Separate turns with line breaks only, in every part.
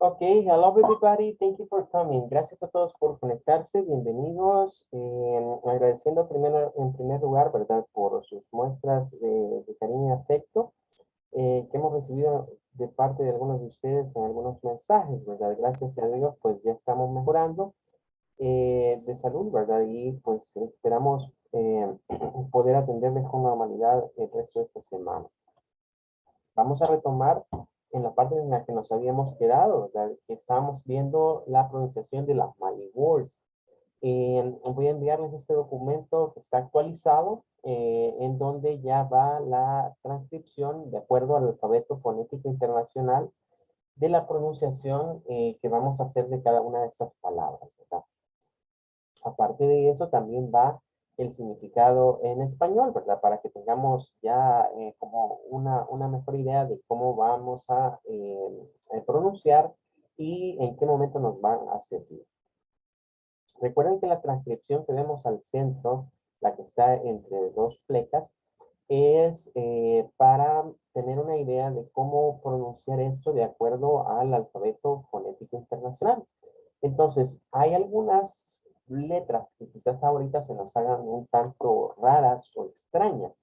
Ok, hello everybody, thank you for coming. Gracias a todos por conectarse, bienvenidos. Agradeciendo primero, en primer lugar, ¿verdad? Por sus muestras de cariño y afecto que hemos recibido de parte de algunos de ustedes en algunos mensajes, ¿verdad? Gracias a Dios, pues ya estamos mejorando de salud, ¿verdad? Y pues esperamos poder atenderles con normalidad el resto de esta semana. Vamos a retomar en la parte en la que nos habíamos quedado, ¿verdad? Que estábamos viendo la pronunciación de las Mali Words. Voy a enviarles este documento que está actualizado, en donde ya va la transcripción de acuerdo al alfabeto fonético internacional de la pronunciación que vamos a hacer de cada una de estas palabras, ¿verdad? Aparte de eso, también va el significado en español, ¿verdad? Para que tengamos ya como una mejor idea de cómo vamos a pronunciar y en qué momento nos van a servir. Recuerden que la transcripción que vemos al centro, la que está entre dos flecas, es para tener una idea de cómo pronunciar esto de acuerdo al alfabeto fonético internacional. Entonces, hay algunas letras que quizás ahorita se nos hagan un tanto raras o extrañas.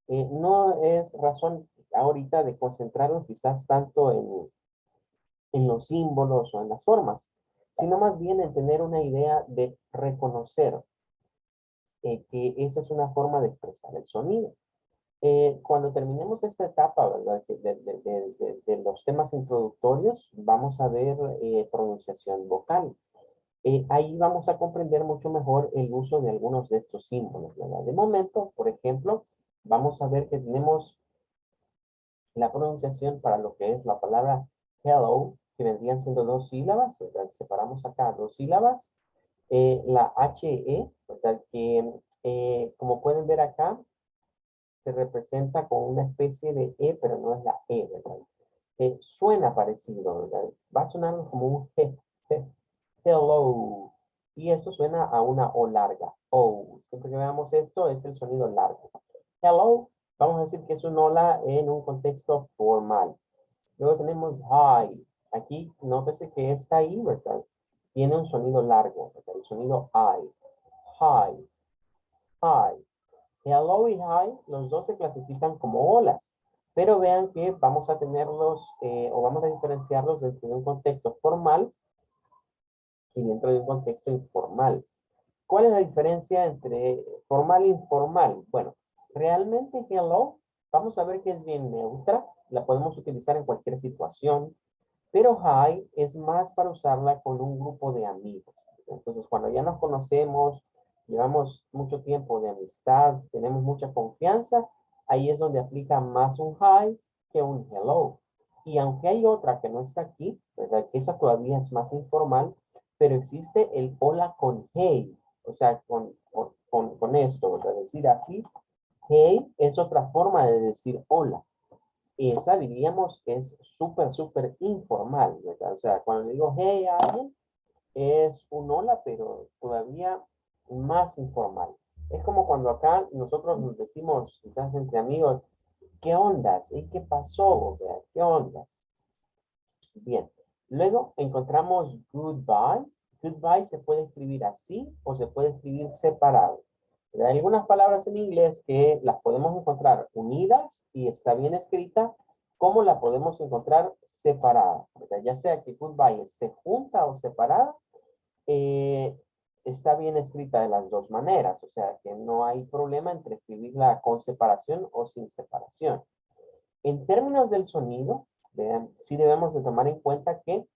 No es razón ahorita de concentrarnos quizás tanto en los símbolos o en las formas, sino más bien en tener una idea de reconocer que esa es una forma de expresar el sonido. Cuando terminemos esta etapa, ¿verdad? De los temas introductorios, vamos a ver pronunciación vocal. Ahí vamos a comprender mucho mejor el uso de algunos de estos símbolos, ¿verdad? De momento, por ejemplo, vamos a ver que tenemos la pronunciación para lo que es la palabra hello, que vendrían siendo dos sílabas, ¿verdad? Separamos acá dos sílabas. La HE, ¿verdad? Que como pueden ver acá, se representa con una especie de E, pero no es la E, ¿verdad? Suena parecido, ¿verdad? Va a sonar como un G, hello. Y eso suena a una O larga. O. Siempre que veamos esto, es el sonido largo. Hello, vamos a decir que es un hola en un contexto formal. Luego tenemos hi. Aquí, nótese que esta I, ¿verdad? Tiene un sonido largo, ¿verdad? El sonido I. Hi. Hi. Hello y hi, los dos se clasifican como olas. Pero vean que vamos a tenerlos, o vamos a diferenciarlos dentro de un contexto formal y dentro de un contexto informal. ¿Cuál es la diferencia entre formal e informal? Bueno, realmente hello, vamos a ver que es bien neutra, la podemos utilizar en cualquier situación, pero hi es más para usarla con un grupo de amigos. Entonces, cuando ya nos conocemos, llevamos mucho tiempo de amistad, tenemos mucha confianza, ahí es donde aplica más un hi que un hello. Y aunque hay otra que no está aquí, ¿verdad? Que esa todavía es más informal, pero existe el hola con hey, o sea, con esto, ¿verdad? Decir así, hey es otra forma de decir hola. Esa diríamos que es súper informal, ¿verdad? O sea, cuando digo hey a alguien, es un hola, pero todavía más informal. Es como cuando acá nosotros nos decimos, quizás entre amigos, ¿qué ondas? ¿Y qué pasó? ¿Verdad? ¿Qué ondas? Bien. Luego encontramos goodbye. Goodbye se puede escribir así o se puede escribir separado. Hay algunas palabras en inglés que las podemos encontrar unidas y está bien escrita, como la podemos encontrar separada, ¿verdad? Ya sea que goodbye esté junta o separada, eh, está bien escrita de las dos maneras, o sea que no hay problema entre escribirla con separación o sin separación. En términos del sonido, vean, sí debemos de tomar en cuenta que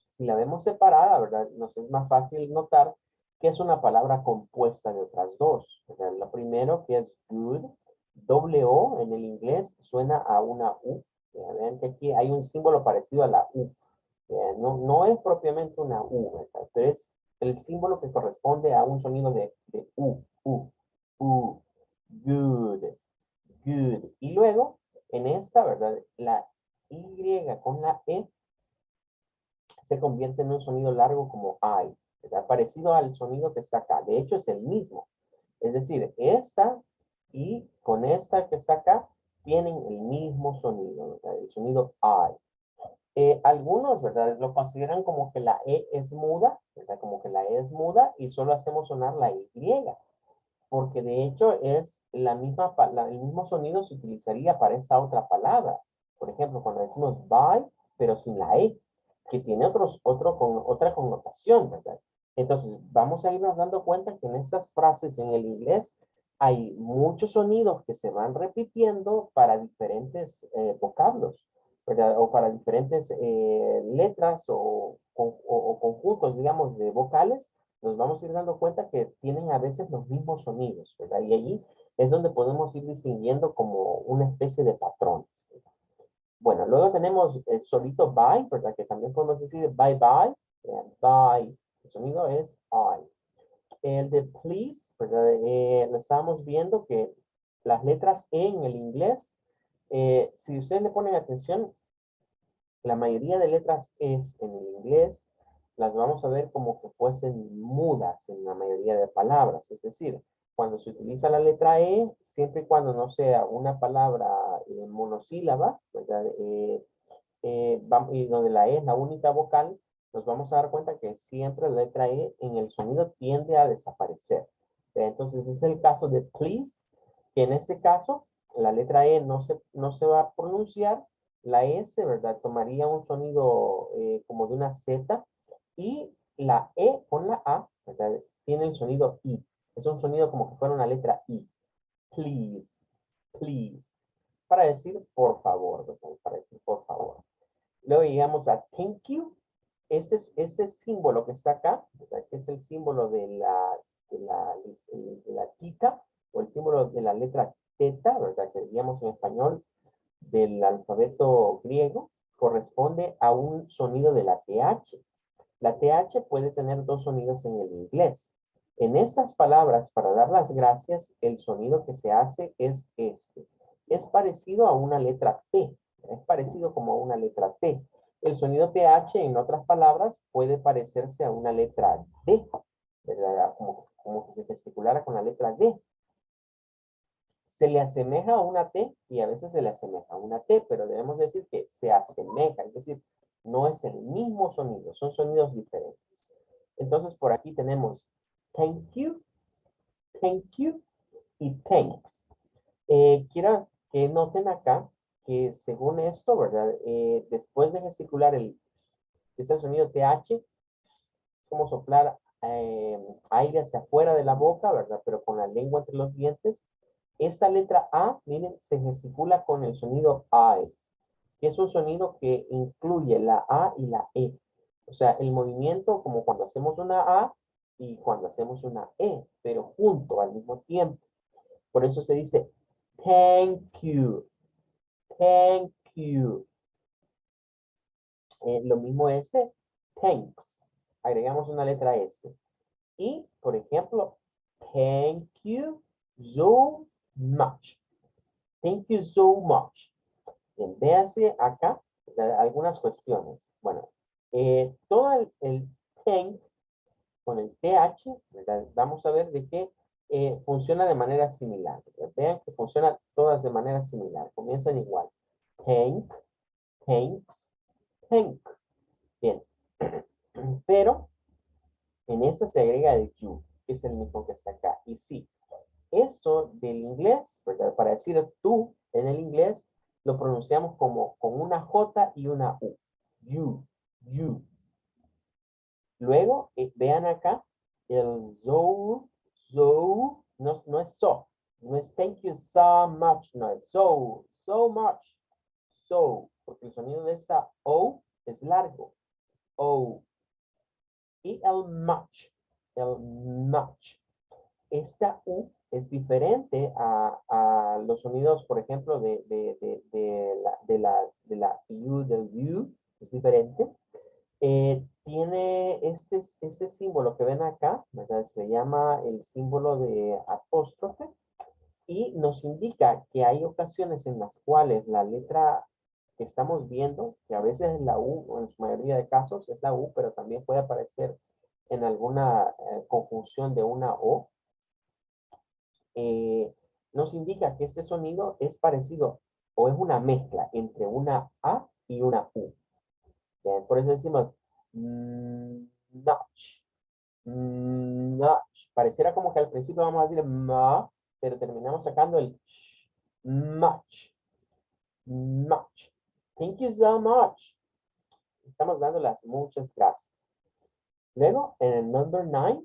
si la vemos separada, ¿verdad? Nos es más fácil notar que es una palabra compuesta de otras dos, ¿verdad? Lo primero que es good, doble O en el inglés suena a una U. Vean que aquí hay un símbolo parecido a la U. No es propiamente una U, ¿verdad? Pero es el símbolo que corresponde a un sonido de U, good, good. Y luego, en esta, ¿verdad? La Y con la E se convierte en un sonido largo como I, ¿verdad? Parecido al sonido que está acá. De hecho, es el mismo. Es decir, esta y con esta que está acá tienen el mismo sonido, ¿verdad? El sonido I. Algunos, ¿verdad? Lo consideran como que la E es muda, ¿verdad? Como que la E es muda y solo hacemos sonar la Y, porque de hecho es la misma, el mismo sonido se utilizaría para esta otra palabra. Por ejemplo, cuando decimos buy, pero sin la E, que tiene otra connotación, ¿verdad? Entonces, vamos a irnos dando cuenta que en estas frases en el inglés hay muchos sonidos que se van repitiendo para diferentes vocablos, ¿verdad? O para diferentes letras o conjuntos, digamos, de vocales, nos vamos a ir dando cuenta que tienen a veces los mismos sonidos, ¿verdad? Y allí es donde podemos ir distinguiendo como una especie de patrones. Bueno, luego tenemos el solito bye, ¿verdad? Que también podemos decir bye bye, bye. El sonido es I. El de please, ¿verdad? Lo estábamos viendo que las letras E en el inglés, si ustedes le ponen atención, la mayoría de letras es en el inglés, las vamos a ver como que fuesen mudas en la mayoría de palabras. Es decir, cuando se utiliza la letra E, siempre y cuando no sea una palabra monosílaba, ¿verdad? Y donde la E es la única vocal, nos vamos a dar cuenta que siempre la letra E en el sonido tiende a desaparecer. Entonces, ese es el caso de please, que en este caso la letra E no se va a pronunciar, la S, ¿verdad? Tomaría un sonido como de una Z y la E con la A, ¿verdad? Tiene el sonido I. Es un sonido como que fuera una letra I. Please, please. Para decir por favor, ¿verdad? Para decir por favor. Luego llegamos a thank you. Este símbolo que está acá, ¿verdad? Que es el símbolo de la tita, o el símbolo de la letra teta, ¿verdad? Que diríamos en español del alfabeto griego, corresponde a un sonido de la TH. La TH puede tener dos sonidos en el inglés. En estas palabras, para dar las gracias, el sonido que se hace es este. Es parecido a una letra T. Es parecido como a una letra T. El sonido TH, en otras palabras, puede parecerse a una letra D, ¿verdad? Como que se gesticulara con la letra D. Se le asemeja a una T y a veces se le asemeja a una T, pero debemos decir que se asemeja, es decir, no es el mismo sonido, son sonidos diferentes. Entonces, por aquí tenemos thank you y thanks. Quiero que noten acá que según esto, ¿verdad? Después de gesticular que es el sonido TH, es como soplar aire hacia afuera de la boca, ¿verdad? Pero con la lengua entre los dientes. Esta letra A, miren, se gesticula con el sonido I, que es un sonido que incluye la A y la E. O sea, el movimiento como cuando hacemos una A y cuando hacemos una E, pero junto al mismo tiempo. Por eso se dice thank you, thank you. Lo mismo es thanks. Agregamos una letra S. Y, por ejemplo, thank you so much. Thank you so much. Bien, véase acá algunas cuestiones. Bueno, todo el thank con el TH, ¿verdad? Vamos a ver de qué funciona de manera similar. ¿Verdad? Vean que funcionan todas de manera similar. Comienzan igual. Thank, thanks, thank. Bien. Pero en eso se agrega el you, que es el mismo que está acá. Y sí, eso del inglés, ¿verdad? Para decir tú en el inglés, lo pronunciamos como con una J y una U. You, you. Luego, vean acá, el no es so, no es thank you so much, no es so much, so, porque el sonido de esa O es largo, O. Y el much. Esta U es diferente a los sonidos, por ejemplo, de la U, del U, es diferente. Tiene este símbolo que ven acá, ¿verdad? Se llama el símbolo de apóstrofe y nos indica que hay ocasiones en las cuales la letra que estamos viendo, que a veces es la U, o en su mayoría de casos es la U, pero también puede aparecer en alguna conjunción de una O, nos indica que este sonido es parecido o es una mezcla entre una A y una U. Bien, por eso decimos notch, notch. Pareciera como que al principio vamos a decir ma, pero terminamos sacando el much, much. Thank you so much. Estamos dando las muchas gracias. Luego, en el number 9,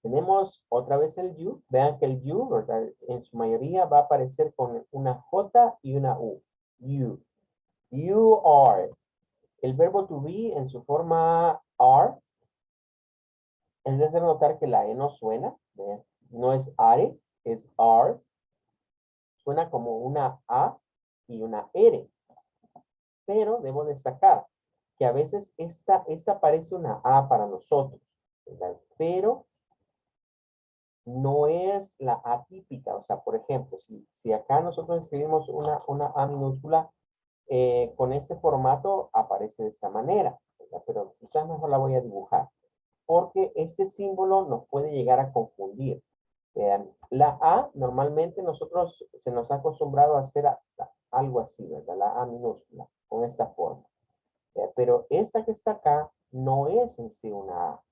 tenemos otra vez el you. Vean que el you, ¿verdad? En su mayoría va a aparecer con una J y una U. You. You are. El verbo to be en su forma are es de hacer notar que la E no suena. ¿Ve? No es are, es are. Suena como una A y una R. Pero debo destacar que a veces esta parece una A para nosotros, ¿verdad? Pero no es la atípica. O sea, por ejemplo, si acá nosotros escribimos una A minúscula, con este formato aparece de esta manera, ¿verdad? Pero quizás mejor la voy a dibujar, porque este símbolo nos puede llegar a confundir. Vean, la A normalmente nosotros se nos ha acostumbrado a hacer algo así, ¿verdad? La A minúscula, con esta forma. Pero esta que está acá no es en sí una A.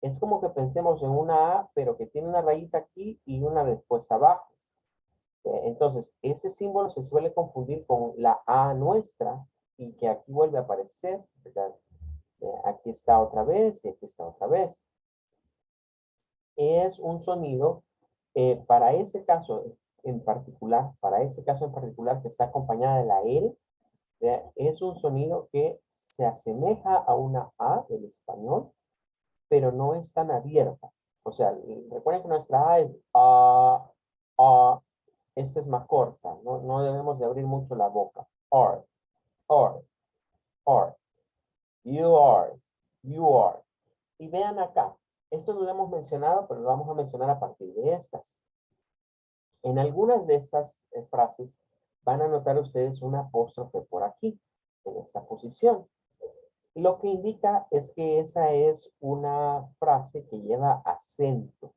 Es como que pensemos en una A, pero que tiene una rayita aquí y una después abajo. Entonces, este símbolo se suele confundir con la A nuestra y que aquí vuelve a aparecer, ¿verdad? Aquí está otra vez y aquí está otra vez. Es un sonido, para ese caso en particular, que está acompañada de la L, es un sonido que se asemeja a una A del español, pero no es tan abierta. O sea, recuerden que nuestra A es A. Esta es más corta, no debemos de abrir mucho la boca. Are, are, are. You are. Y vean acá, esto no lo hemos mencionado, pero lo vamos a mencionar a partir de estas. En algunas de estas frases van a notar ustedes un apóstrofe por aquí, en esta posición. Lo que indica es que esa es una frase que lleva acento.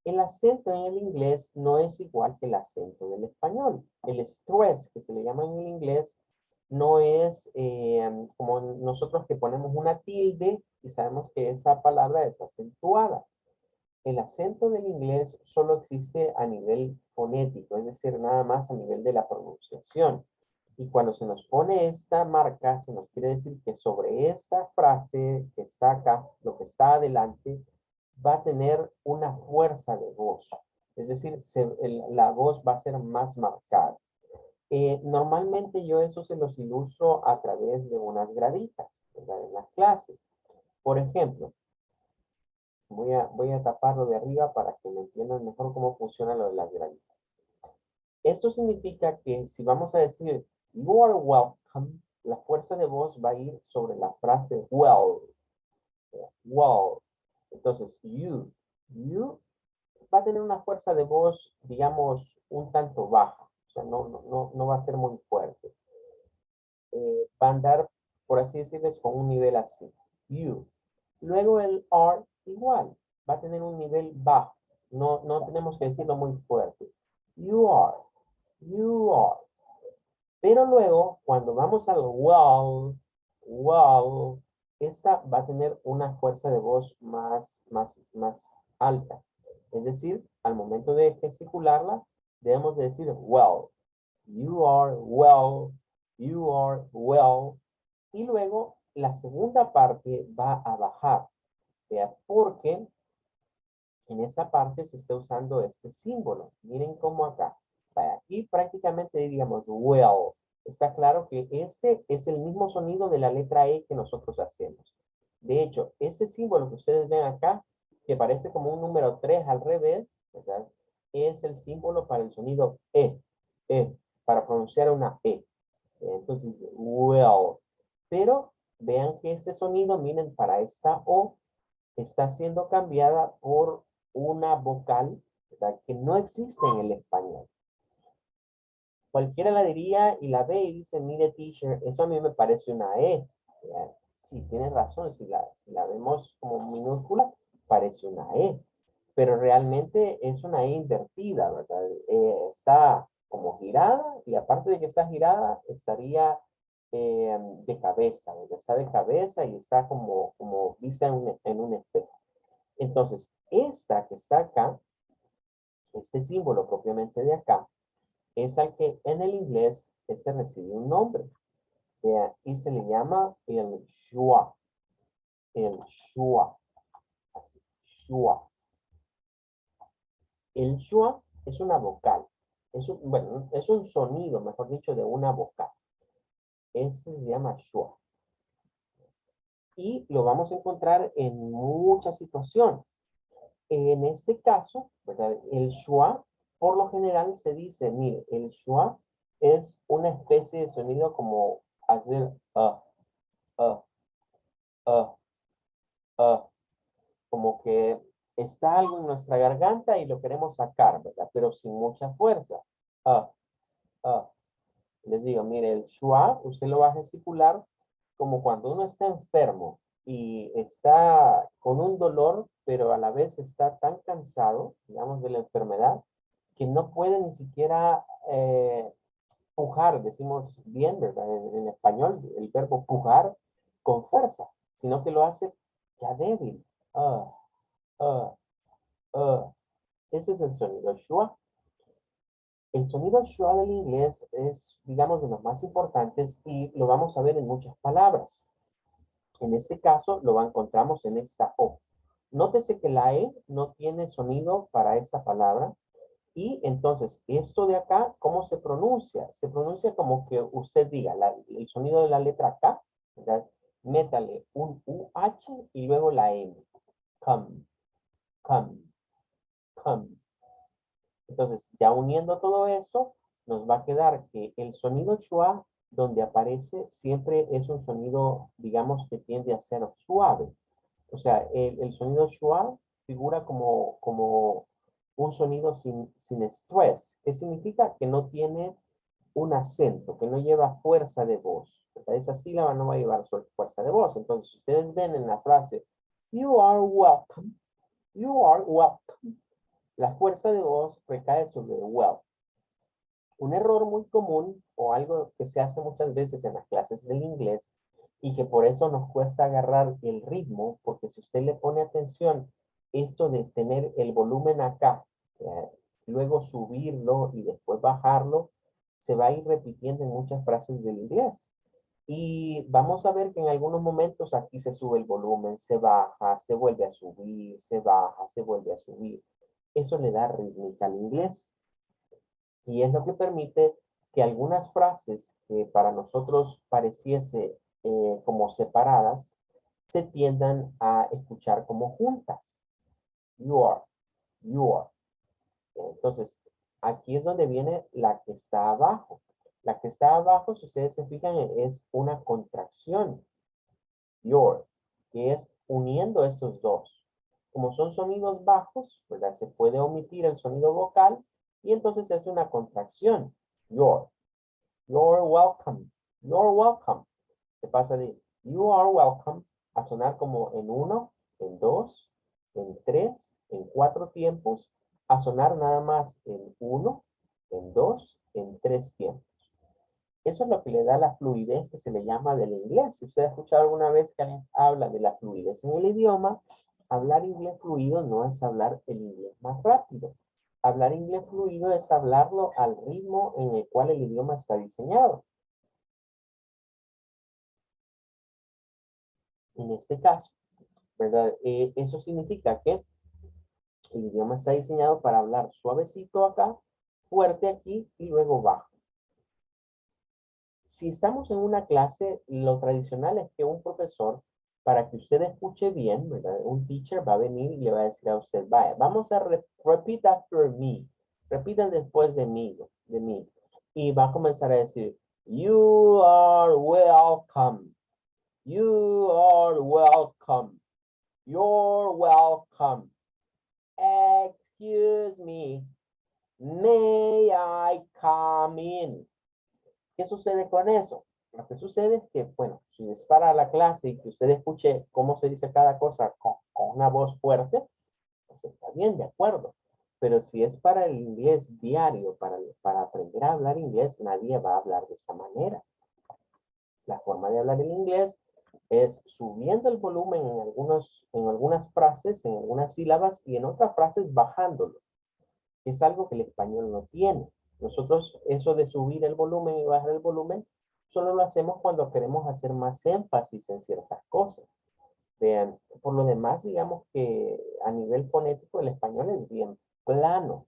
El acento en el inglés no es igual que el acento del español. El stress, que se le llama en el inglés, no es como nosotros que ponemos una tilde y sabemos que esa palabra es acentuada. El acento del inglés solo existe a nivel fonético, es decir, nada más a nivel de la pronunciación. Y cuando se nos pone esta marca, se nos quiere decir que sobre esta frase que está acá, lo que está adelante, va a tener una fuerza de voz. Es decir, la voz va a ser más marcada. Normalmente yo eso se los ilustro a través de unas graditas, ¿verdad? En las clases. Por ejemplo, voy a taparlo de arriba para que me entiendan mejor cómo funciona lo de las graditas. Esto significa que si vamos a decir you are welcome, la fuerza de voz va a ir sobre la frase well. Well. Entonces, you va a tener una fuerza de voz, digamos, un tanto baja. O sea, no va a ser muy fuerte. Va a andar, por así decirles, con un nivel así. You. Luego el are igual. Va a tener un nivel bajo. No tenemos que decirlo muy fuerte. You are. You are. Pero luego, cuando vamos al well, esta va a tener una fuerza de voz más alta. Es decir, al momento de gesticularla, debemos de decir well. You are well. You are well. Y luego, la segunda parte va a bajar. Porque en esa parte se está usando este símbolo. Miren cómo acá. Aquí prácticamente diríamos well. Está claro que ese es el mismo sonido de la letra E que nosotros hacemos. De hecho, ese símbolo que ustedes ven acá, que parece como un número 3 al revés, ¿verdad? Es el símbolo para el sonido E, para pronunciar una E. Entonces, well. Pero vean que este sonido, miren, para esta O, está siendo cambiada por una vocal, ¿verdad? Que no existe en el español. Cualquiera la diría y la ve y dice, mire teacher, eso a mí me parece una E. Sí, tienes razón, si la vemos como minúscula, parece una E. Pero realmente es una E invertida, ¿verdad? Está como girada y aparte de que está girada, estaría de cabeza, ¿verdad? Está de cabeza y está como vista en un espejo. Entonces, esta que está acá, este símbolo propiamente de acá, es al que en el inglés este recibe un nombre. Vea, y se le llama el schwa. El schwa. Así, schwa. El schwa es una vocal. Bueno, es un sonido, mejor dicho, de una vocal. Este se llama schwa. Y lo vamos a encontrar en muchas situaciones. En este caso, ¿verdad? El schwa, por lo general se dice, mire, el schwa es una especie de sonido como hacer uh, uh, como que está algo en nuestra garganta y lo queremos sacar, ¿verdad? Pero sin mucha fuerza. Ah, ah. Les digo, mire, el schwa, usted lo va a gesticular como cuando uno está enfermo y está con un dolor, pero a la vez está tan cansado, digamos, de la enfermedad, que no puede ni siquiera pujar, decimos bien, ¿verdad? En español, el verbo pujar con fuerza, sino que lo hace ya débil. Ah, ah, ah. Ese es el sonido schwa. El sonido schwa del inglés es, digamos, de los más importantes y lo vamos a ver en muchas palabras. En este caso, lo encontramos en esta O. Nótese que la E no tiene sonido para esta palabra. Y entonces, esto de acá, ¿cómo se pronuncia? Se pronuncia como que usted diga el sonido de la letra K, ¿verdad? Métale un UH y luego la M. Come, come, come. Entonces, ya uniendo todo eso, nos va a quedar que el sonido schwa, donde aparece, siempre es un sonido, digamos, que tiende a ser suave. O sea, el sonido schwa figura como un sonido sin estrés, que significa que no tiene un acento, que no lleva fuerza de voz. ¿Verdad? Esa sílaba no va a llevar fuerza de voz. Entonces, ustedes ven en la frase, you are welcome, you are welcome. La fuerza de voz recae sobre well. Un error muy común o algo que se hace muchas veces en las clases del inglés y que por eso nos cuesta agarrar el ritmo, porque si usted le pone atención, esto de tener el volumen acá, luego subirlo y después bajarlo, se va a ir repitiendo en muchas frases del inglés. Y vamos a ver que en algunos momentos aquí se sube el volumen, se baja, se vuelve a subir, se baja, se vuelve a subir. Eso le da rítmica al inglés. Y es lo que permite que algunas frases que para nosotros pareciese como separadas, se tiendan a escuchar como juntas. You are, you are. Entonces, aquí es donde viene la que está abajo. La que está abajo, si ustedes se fijan, es una contracción. Your, que es uniendo estos dos. Como son sonidos bajos, ¿verdad? Se puede omitir el sonido vocal y entonces es una contracción. Your, you're welcome, you're welcome. Se pasa de you are welcome a sonar como en uno, en dos, en tres, en cuatro tiempos, a sonar nada más en uno, en dos, en tres tiempos. Eso es lo que le da la fluidez que se le llama del inglés. Si usted ha escuchado alguna vez que alguien habla de la fluidez en el idioma, hablar inglés fluido no es hablar el inglés más rápido. Hablar inglés fluido es hablarlo al ritmo en el cual el idioma está diseñado. En este caso, ¿verdad? Eso significa que el idioma está diseñado para hablar suavecito acá, fuerte aquí y luego bajo. Si estamos en una clase, lo tradicional es que un profesor, para que usted escuche bien, ¿verdad? Un teacher va a venir y le va a decir a usted, vaya, vamos a repeat after me. Repitan después de mí. Y va a comenzar a decir, you are welcome. You are welcome. You're welcome. Excuse me. May I come in? ¿Qué sucede con eso? Lo que sucede es que, bueno, si es para la clase y que usted escuche cómo se dice cada cosa con una voz fuerte, pues está bien, de acuerdo. Pero si es para el inglés diario, para aprender a hablar inglés, nadie va a hablar de esa manera. forma de hablar el inglés es subiendo el volumen en algunas frases, en algunas sílabas y en otras frases bajándolo. Es algo que el español no tiene. Nosotros eso de subir el volumen y bajar el volumen solo lo hacemos cuando queremos hacer más énfasis en ciertas cosas. Vean, por lo demás, digamos que a nivel fonético el español es bien plano.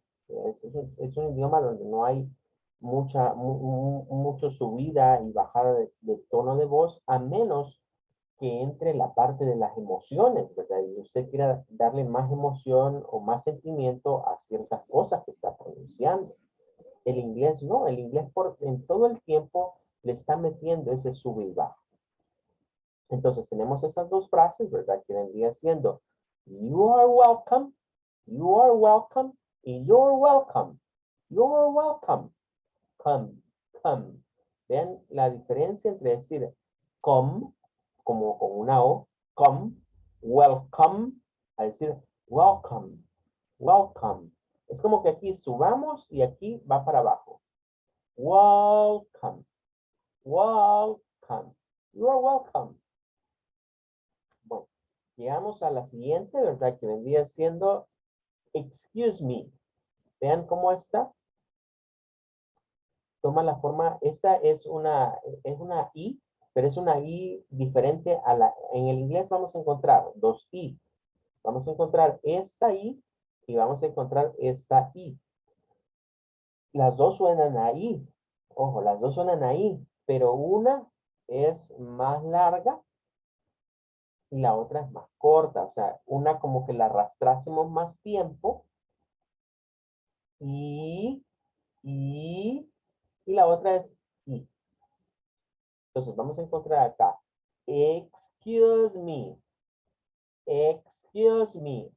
Es un idioma donde no hay mucho subida y bajada de tono de voz, a menos que entre la parte de las emociones, ¿verdad? Y usted quiera darle más emoción o más sentimiento a ciertas cosas que está pronunciando. El inglés no, el inglés en todo el tiempo le está metiendo ese sube y baja. Entonces tenemos esas dos frases, ¿verdad? Que vendría siendo you are welcome, y you're welcome, you're welcome, come, come. Vean la diferencia entre decir come, como con una O, come, welcome, a decir welcome, welcome. Es como que aquí subamos y aquí va para abajo. Welcome, welcome, you are welcome. Bueno, llegamos a la siguiente, ¿verdad? Que vendría siendo excuse me. Vean cómo está. Toma la forma, esta es una I, pero es una I diferente a la, en el inglés vamos a encontrar dos I. Vamos a encontrar esta I y vamos a encontrar esta I. Las dos suenan a I. Ojo, las dos suenan a I, pero una es más larga y la otra es más corta. O sea, una como que la arrastrásemos más tiempo y, y, y la otra es I. Entonces vamos a encontrar acá. Excuse me. Excuse me.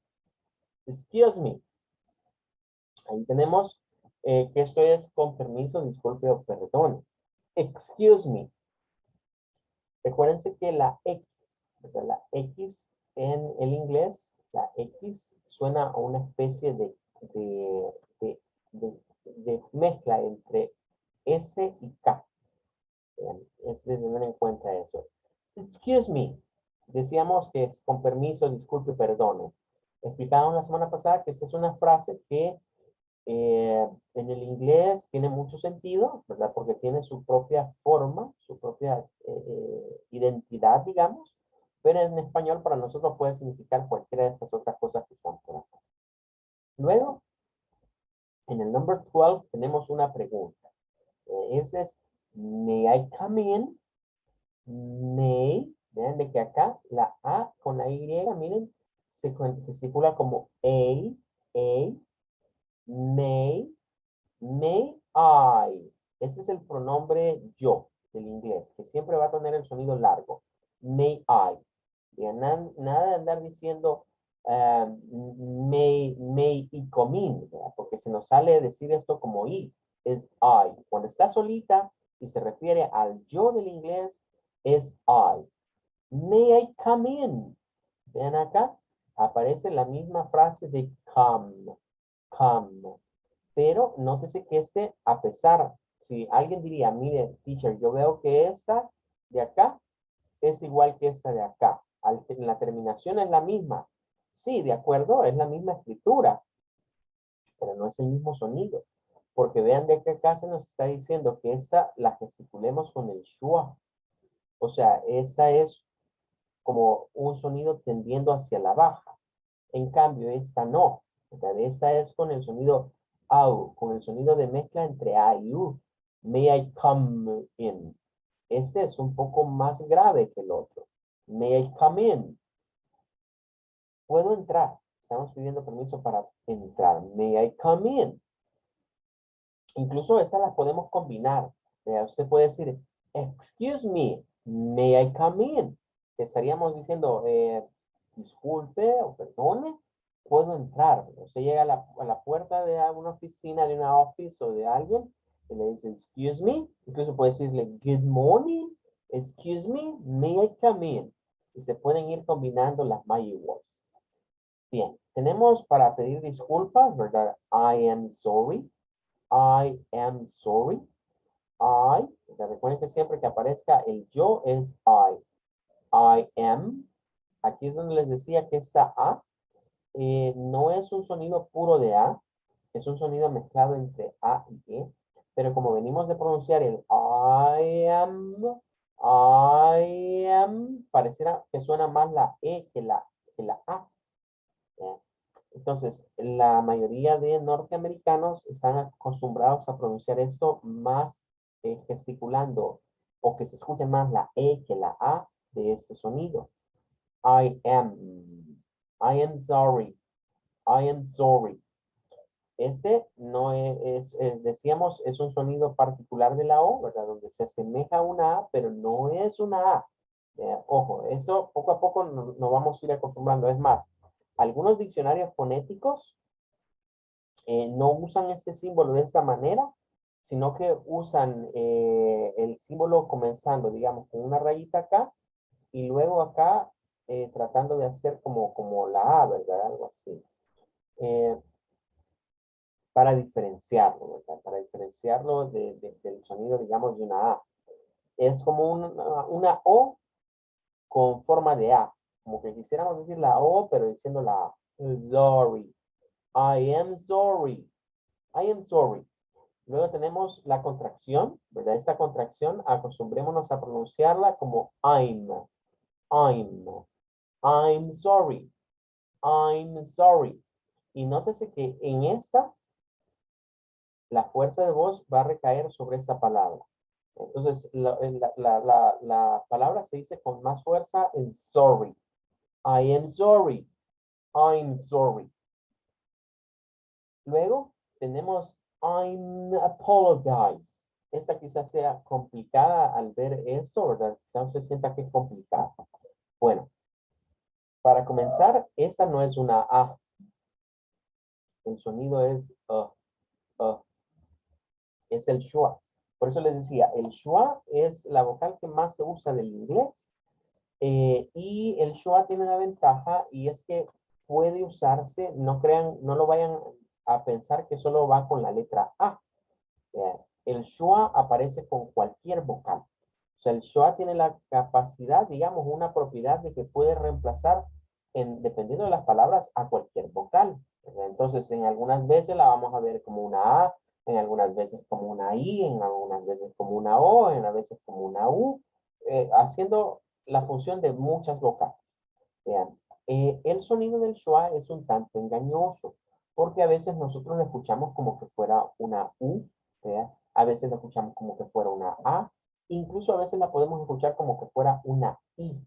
Excuse me. Ahí tenemos que esto es con permiso, disculpe o perdón. Excuse me. Recuérdense que la X, ¿verdad? La X en el inglés, la X suena a una especie de mezcla entre S y K. Es de tener en cuenta eso. Excuse me. Decíamos que es con permiso, disculpe, perdone. Explicábamos la semana pasada que esta es una frase que en el inglés tiene mucho sentido, ¿verdad? Porque tiene su propia forma, su propia identidad, digamos. Pero en español para nosotros puede significar cualquiera de esas otras cosas que están por acá. Luego, en el number 12 tenemos una pregunta. Ese es, may I come in? May, vean de que acá la A con la Y, miren, se gesticula como a, may, may I. Ese es el pronombre yo del inglés, que siempre va a tener el sonido largo. May I. Bien, nada de andar diciendo may I come in, ¿verdad? Porque se nos sale decir esto como I, es I. Cuando está solita y se refiere al yo del inglés, es I. May I come in? Vean acá, aparece la misma frase de come, come. Pero nótese que a pesar, si alguien diría, mire, teacher, yo veo que esa de acá es igual que esa de acá. La terminación es la misma. Sí, de acuerdo, es la misma escritura, pero no es el mismo sonido. Porque vean de qué acá se nos está diciendo que esa la gesticulemos con el schwa. O sea, esa es como un sonido tendiendo hacia la baja. En cambio, esta no. Esta es con el sonido au, con el sonido de mezcla entre a y u. May I come in? Este es un poco más grave que el otro. May I come in? Puedo entrar. Estamos pidiendo permiso para entrar. May I come in? Incluso estas las podemos combinar. Usted puede decir, excuse me, may I come in? Estaríamos diciendo, disculpe o perdone, puedo entrar. Usted llega a la puerta de una oficina, de una office o de alguien, y le dice, excuse me. Incluso puede decirle, good morning, excuse me, may I come in? Y se pueden ir combinando las my words. Bien, tenemos para pedir disculpas, ¿verdad? I am sorry. I am sorry. I Recuerden que siempre que aparezca el yo es I. I am. Aquí es donde les decía que esta A no es un sonido puro de A, es un sonido mezclado entre A y E, pero como venimos de pronunciar el I am, pareciera que suena más la E que la A. ¿Ya? Entonces, la mayoría de norteamericanos están acostumbrados a pronunciar esto más gesticulando o que se escuche más la E que la A de este sonido. I am. I am sorry. I am sorry. Este no decíamos, es un sonido particular de la O, ¿verdad? Donde se asemeja a una A, pero no es una A. Ojo, eso poco a poco nos vamos a ir acostumbrando. Es más, algunos diccionarios fonéticos no usan este símbolo de esta manera, sino que usan el símbolo comenzando, digamos, con una rayita acá y luego acá tratando de hacer como la A, ¿verdad? Algo así. Para diferenciarlo, ¿verdad? Para diferenciarlo del sonido, digamos, de una A. Es como una O con forma de A. Como que quisiéramos decir la O, pero diciendo la A. Sorry. I am sorry. I am sorry. Luego tenemos la contracción, ¿verdad? Esta contracción, acostumbrémonos a pronunciarla como I'm. I'm. I'm sorry. I'm sorry. Y nótese que en esta, la fuerza de voz va a recaer sobre esta palabra. Entonces, la palabra se dice con más fuerza en sorry. I am sorry. I'm sorry. Luego tenemos I'm apologize. Esta quizás sea complicada al ver esto, ¿verdad? Quizás se sienta que es complicada. Bueno, para comenzar, esta no es una A. El sonido es es el schwa. Por eso les decía, el schwa es la vocal que más se usa del inglés. Y el schwa tiene una ventaja y es que puede usarse, no crean, no lo vayan a pensar que solo va con la letra A. El schwa aparece con cualquier vocal. O sea, el schwa tiene la capacidad, digamos, una propiedad de que puede reemplazar, dependiendo de las palabras, a cualquier vocal. Entonces, en algunas veces la vamos a ver como una A, en algunas veces como una I, en algunas veces como una O, en algunas veces como una U, haciendo la función de muchas vocales. Vean, el sonido del schwa es un tanto engañoso, porque a veces nosotros lo escuchamos como que fuera una U, ¿vean? A veces lo escuchamos como que fuera una A, incluso a veces la podemos escuchar como que fuera una I,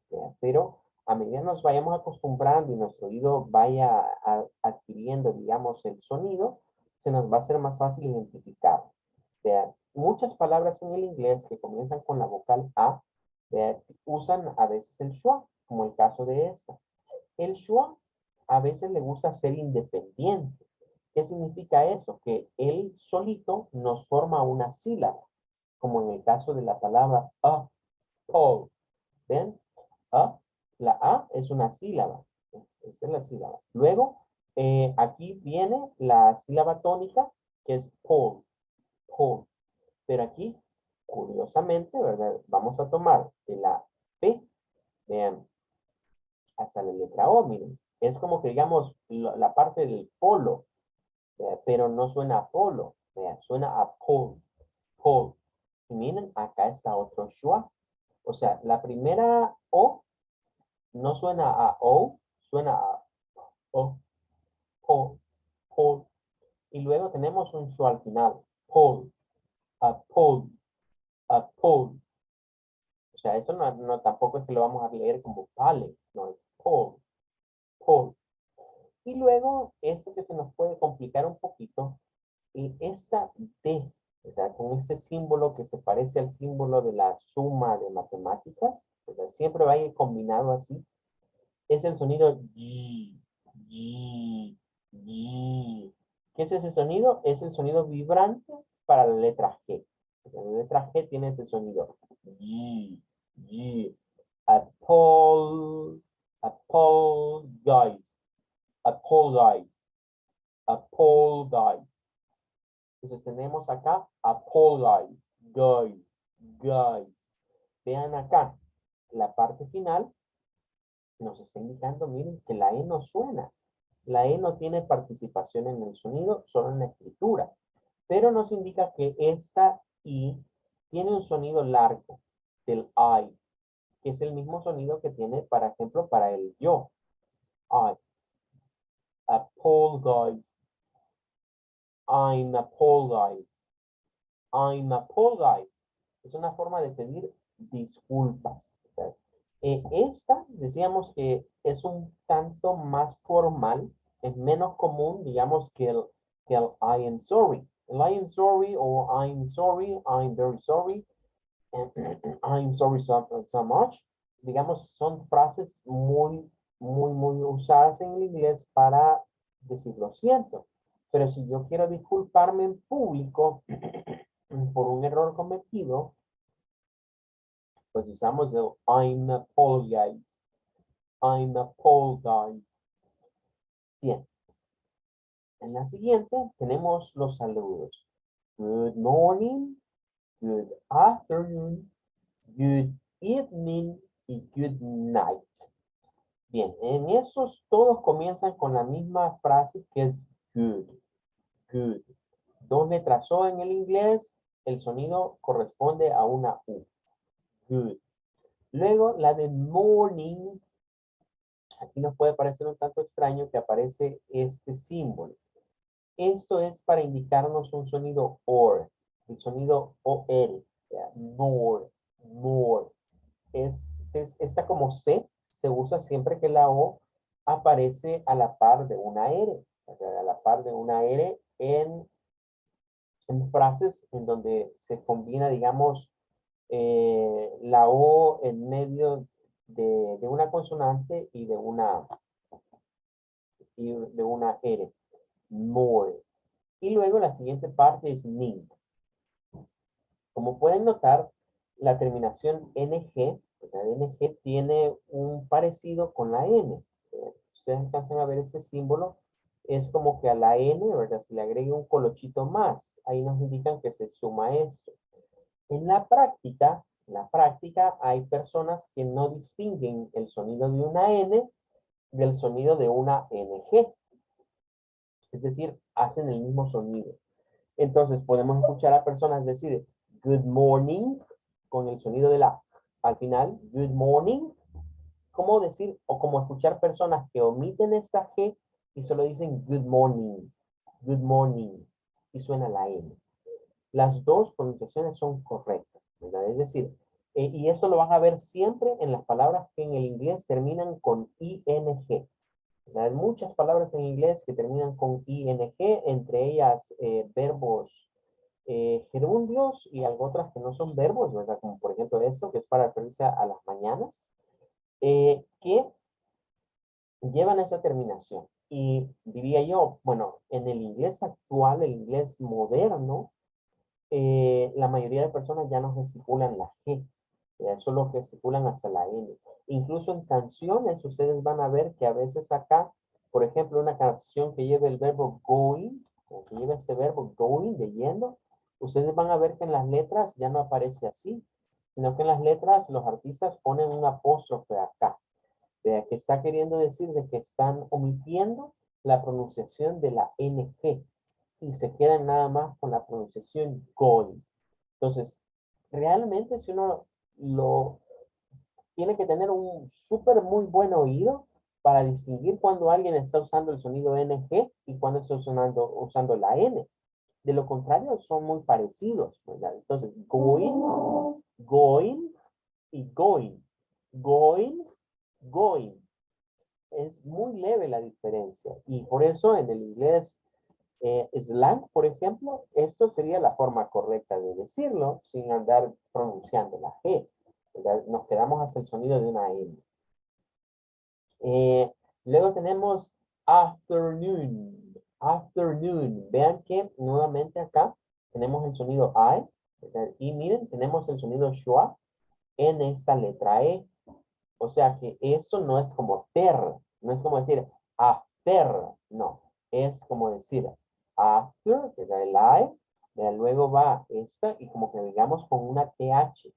¿vean? Pero a medida que nos vayamos acostumbrando y nuestro oído vaya adquiriendo, digamos, el sonido, se nos va a ser más fácil identificar. Vean, muchas palabras en el inglés que comienzan con la vocal A, usan a veces el schwa, como el caso de esta. El schwa a veces le gusta ser independiente. ¿Qué significa eso? Que él solito nos forma una sílaba, como en el caso de la palabra a, Paul. ¿Ven? A, la A es una sílaba. Esa es la sílaba. Luego, aquí viene la sílaba tónica, que es Paul. Paul. Pero aquí, curiosamente, ¿verdad? Vamos a tomar de la P, vean, hasta la letra O, miren. Es como que digamos la parte del polo, pero no suena a polo, suena a pole, pole. Y miren, acá está otro schwa. O sea, la primera O no suena a O, suena a O, O, O. Y luego tenemos un schwa al final, pole, a pole, a pole. O sea, eso no tampoco es que lo vamos a leer como pale, no es pole, pole. Y luego, esto que se nos puede complicar un poquito, esta D, ¿verdad? Con este símbolo que se parece al símbolo de la suma de matemáticas, ¿verdad? Siempre va a ir combinado así, es el sonido G, G, G. ¿Qué es ese sonido? Es el sonido vibrante para la letra G. La letra G tiene ese sonido. G, G. Apple, apologize, apologize, apologize. Entonces tenemos acá apologize, guys, guys. Vean acá, la parte final nos está indicando, miren, que la E no suena. La E no tiene participación en el sonido, solo en la escritura. Pero nos indica que esta I tiene un sonido largo del I, que es el mismo sonido que tiene, por ejemplo, para el yo. I. Apologize. I'm apologize. I'm apologize. Es una forma de pedir disculpas. ¿Okay? Esta, decíamos que es un tanto más formal, es menos común, digamos, que el I am sorry. El I am sorry o I'm very sorry, I'm sorry so much. Digamos, son frases muy usadas en el inglés para decir lo siento. Pero si yo quiero disculparme en público por un error cometido, pues usamos el I'm apologize. I'm apologize. Bien. En la siguiente tenemos los saludos. Good morning, good afternoon, good evening y good night. Bien, en esos todos comienzan con la misma frase que es good, good. Dos letras O en el inglés, el sonido corresponde a una U. Good. Luego la de morning, aquí nos puede parecer un tanto extraño que aparece este símbolo. Esto es para indicarnos un sonido OR, el sonido OR, more, more. Esta como C se usa siempre que la O aparece a la par de una R, o sea, a la par de una R en frases en donde se combina, digamos, la O en medio de una consonante y de una R. More. Y luego la siguiente parte es ning. Como pueden notar, la terminación NG, la NG tiene un parecido con la N. Ustedes alcanzan a ver ese símbolo, es como que a la N, ¿verdad? Se le agrega un colochito más. Ahí nos indican que se suma esto. En la práctica hay personas que no distinguen el sonido de una N del sonido de una NG. Es decir, hacen el mismo sonido. Entonces podemos escuchar a personas decir good morning con el sonido de la al final, good morning. ¿Cómo decir o como escuchar personas que omiten esta G y solo dicen good morning y suena la N? Las dos pronunciaciones son correctas, ¿verdad? Es decir, y eso lo van a ver siempre en las palabras que en el inglés terminan con ing. Hay muchas palabras en inglés que terminan con ing, entre ellas verbos gerundios y algo otras que no son verbos, ¿verdad? Como por ejemplo esto, que es para referirse a las mañanas, que llevan esa terminación. Y diría yo, bueno, en el inglés actual, el inglés moderno, la mayoría de personas ya no gesticulan la G, solo gesticulan hasta la N. Incluso en canciones, ustedes van a ver que a veces acá, por ejemplo, una canción que lleva el verbo going, o que lleva este verbo going, de yendo, ustedes van a ver que en las letras ya no aparece así, sino que en las letras los artistas ponen un apóstrofe acá, que está queriendo decir de que están omitiendo la pronunciación de la NG y se quedan nada más con la pronunciación going. Entonces, realmente si uno lo tiene que tener un súper muy buen oído para distinguir cuando alguien está usando el sonido NG y cuando está usando la N. De lo contrario, son muy parecidos, ¿verdad? Entonces, going, going y going. Going, going. Es muy leve la diferencia. Y por eso en el inglés slang, por ejemplo, esto sería la forma correcta de decirlo sin andar pronunciando la G. ¿Verdad? Nos quedamos hasta el sonido de una N. Luego tenemos afternoon. Afternoon. Vean que nuevamente acá tenemos el sonido I. ¿Verdad? Y miren, tenemos el sonido schwa en esta letra E. O sea que esto no es como ter. No es como decir after. No. Es como decir after, ¿verdad? El I. Vean, luego va esta y como que digamos con una TH.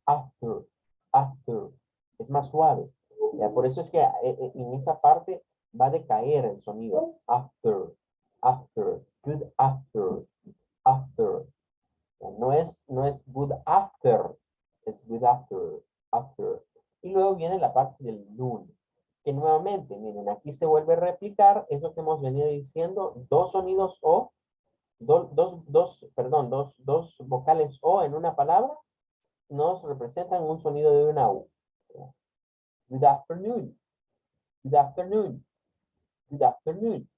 After, after. Es más suave. Ya, por eso es que en esa parte va a decaer el sonido. After, after, good after, after. Ya, no es good after, es good after, after. Y luego viene la parte del noon, que nuevamente, miren, aquí se vuelve a replicar eso que hemos venido diciendo, dos sonidos o, perdón, dos vocales o en una palabra nos representan un sonido de una U. Good afternoon, good afternoon, good afternoon.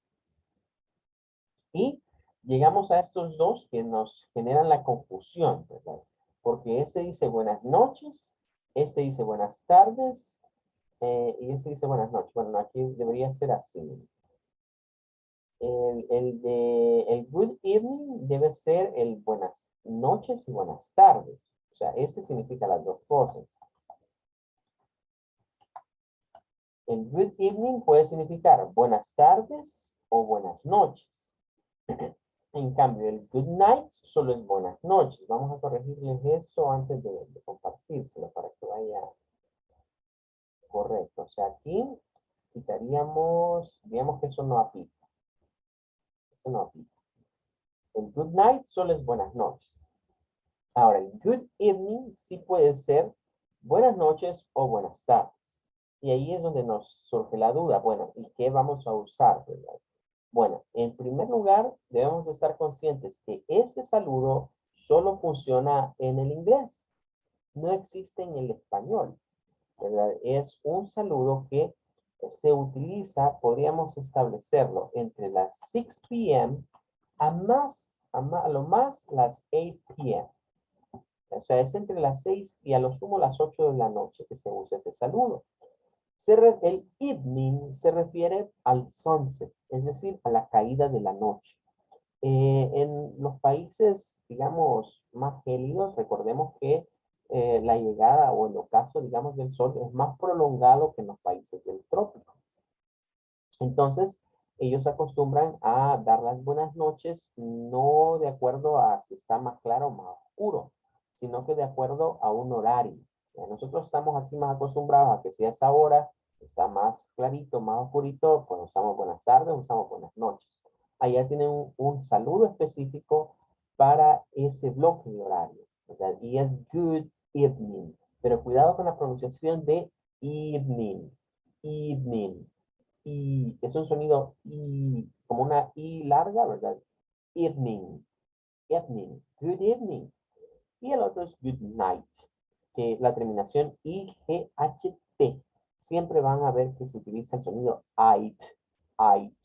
Y llegamos a estos dos que nos generan la confusión, ¿verdad? Porque ese dice buenas noches, ese dice buenas tardes, y ese dice buenas noches. Bueno, aquí debería ser así. El good evening debe ser el buenas noches y buenas tardes. O sea, ese significa las dos cosas. El good evening puede significar buenas tardes o buenas noches. En cambio, el good night solo es buenas noches. Vamos a corregirles eso antes de compartírselo para que vaya correcto. O sea, aquí quitaríamos, digamos que eso no aplica. Eso no aplica. El good night solo es buenas noches. Ahora, el good evening sí puede ser buenas noches o buenas tardes. Y ahí es donde nos surge la duda. Bueno, ¿y qué vamos a usar, verdad? Bueno, en primer lugar, debemos de estar conscientes que ese saludo solo funciona en el inglés. No existe en el español, ¿verdad? Es un saludo que se utiliza, podríamos establecerlo entre las 6 p.m. a lo más las 8 p.m. O sea, es entre las 6 y a lo sumo las 8 de la noche que se usa ese saludo. El evening se refiere al sunset, es decir, a la caída de la noche. En los países, digamos, más gélidos, recordemos que la llegada o el ocaso, digamos, del sol es más prolongado que en los países del trópico. Entonces, ellos acostumbran a dar las buenas noches, no de acuerdo a si está más claro o más oscuro, sino que de acuerdo a un horario. Nosotros estamos aquí más acostumbrados a que si a esa hora está más clarito, más oscurito, pues usamos buenas tardes, usamos buenas noches. Allá tienen un saludo específico para ese bloque de horario, ¿verdad? Y es good evening. Pero cuidado con la pronunciación de evening, evening. Y es un sonido I, como una I larga, ¿verdad? Evening, evening, good evening. Y el otro es good night, que la terminación I-G-H-T. Siempre van a ver que se utiliza el sonido IT, IT.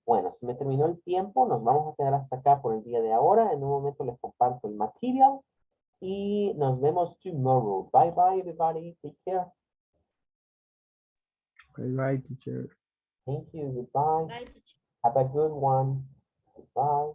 Bueno, se me terminó el tiempo, nos vamos a quedar hasta acá por el día de ahora. En un momento les comparto el material y nos vemos tomorrow. Bye bye everybody, take care.
Bye bye, teacher.
Thank you, goodbye.
Bye, teacher.
Have a good one. Goodbye.